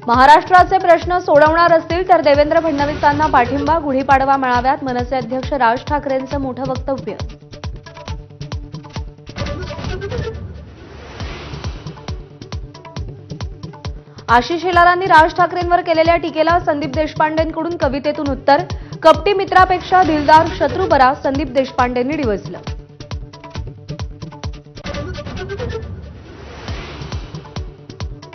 महाराष्ट्राचे प्रश्न सोडवणार असतील तर देवेंद्र फडणवीसांना पाठिंबा, गुढीपाडवा मेळाव्यात मनसे अध्यक्ष राज ठाकरेंचं मोठं वक्तव्य. आशिष शेलारांनी राज ठाकरेंवर केलेल्या टीकेला संदीप देशपांडेंकडून कवितेतून उत्तर. कपटी मित्रापेक्षा दिलदार शत्रू बरा, संदीप देशपांडेंनी डिवचलं.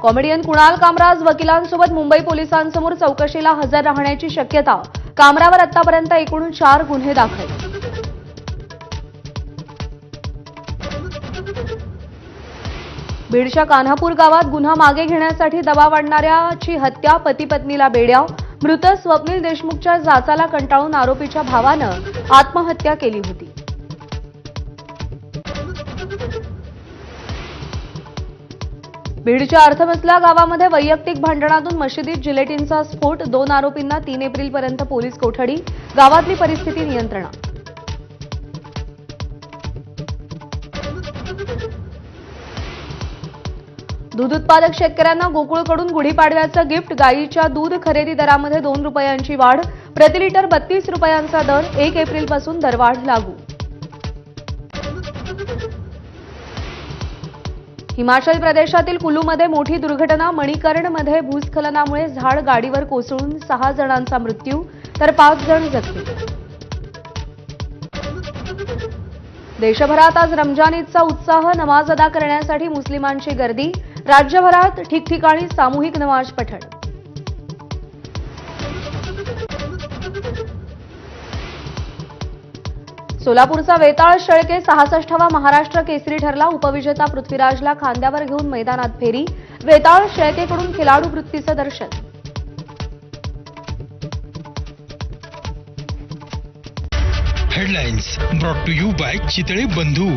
कॉमेडियन कुणाल कामराज वकिलांसोबत मुंबई पोलिसांसमोर चौकशीला हजर राहण्याची शक्यता. कामरावर आतापर्यंत एकूण 4 गुन्हे दाखल. बीडच्या कान्हापूर गावात गुन्हा मागे घेण्यासाठी दबाव आणणाऱ्याची हत्या, पती पत्नीला बेड्या. मृत स्वप्नील देशमुखच्या जाचाला कंटाळून आरोपीच्या भावानं आत्महत्या केली होती. बीडच्या अर्थमसला गावामध्ये वैयक्तिक भांडणातून मशिदीत जिलेटिनचा स्फोट. 2 आरोपींना 3 एप्रिलपर्यंत पोलीस कोठडी. गावातली परिस्थिती नियंत्रणात. दूध उत्पादक शेतकऱ्यांना गोकुळकडून गुढीपाडव्याचं गिफ्ट. गायीच्या दूध खरेदी दरामध्ये 2 रुपयांची वाढ. प्रति लिटर 32 रुपयांचा दर. 1 एप्रिलपासून दरवाढ लागू. हिमाचल प्रदेशातील कुलूमध्ये मोठी दुर्घटना. मणिकर्णमध्ये भूस्खलनामुळे झाड गाडीवर कोसळून 6 जणांचा मृत्यू तर 5 जण जखमी. देशभरात आज रमजान ईदचा उत्साह. नमाज अदा करण्यासाठी मुस्लिमांची गर्दी. राज्यभरात ठिकठिकाणी सामूहिक नमाज पठण. सोलापूरचा वेताळ शेळके 66वा महाराष्ट्र केसरी ठरला. उपविजेता पृथ्वीराजला खांद्यावर घेऊन मैदानात फेरी. वेताळ शेळकेकडून खेळाडू वृत्तीचं दर्शन. Headlines brought to you by Chitale बंधू.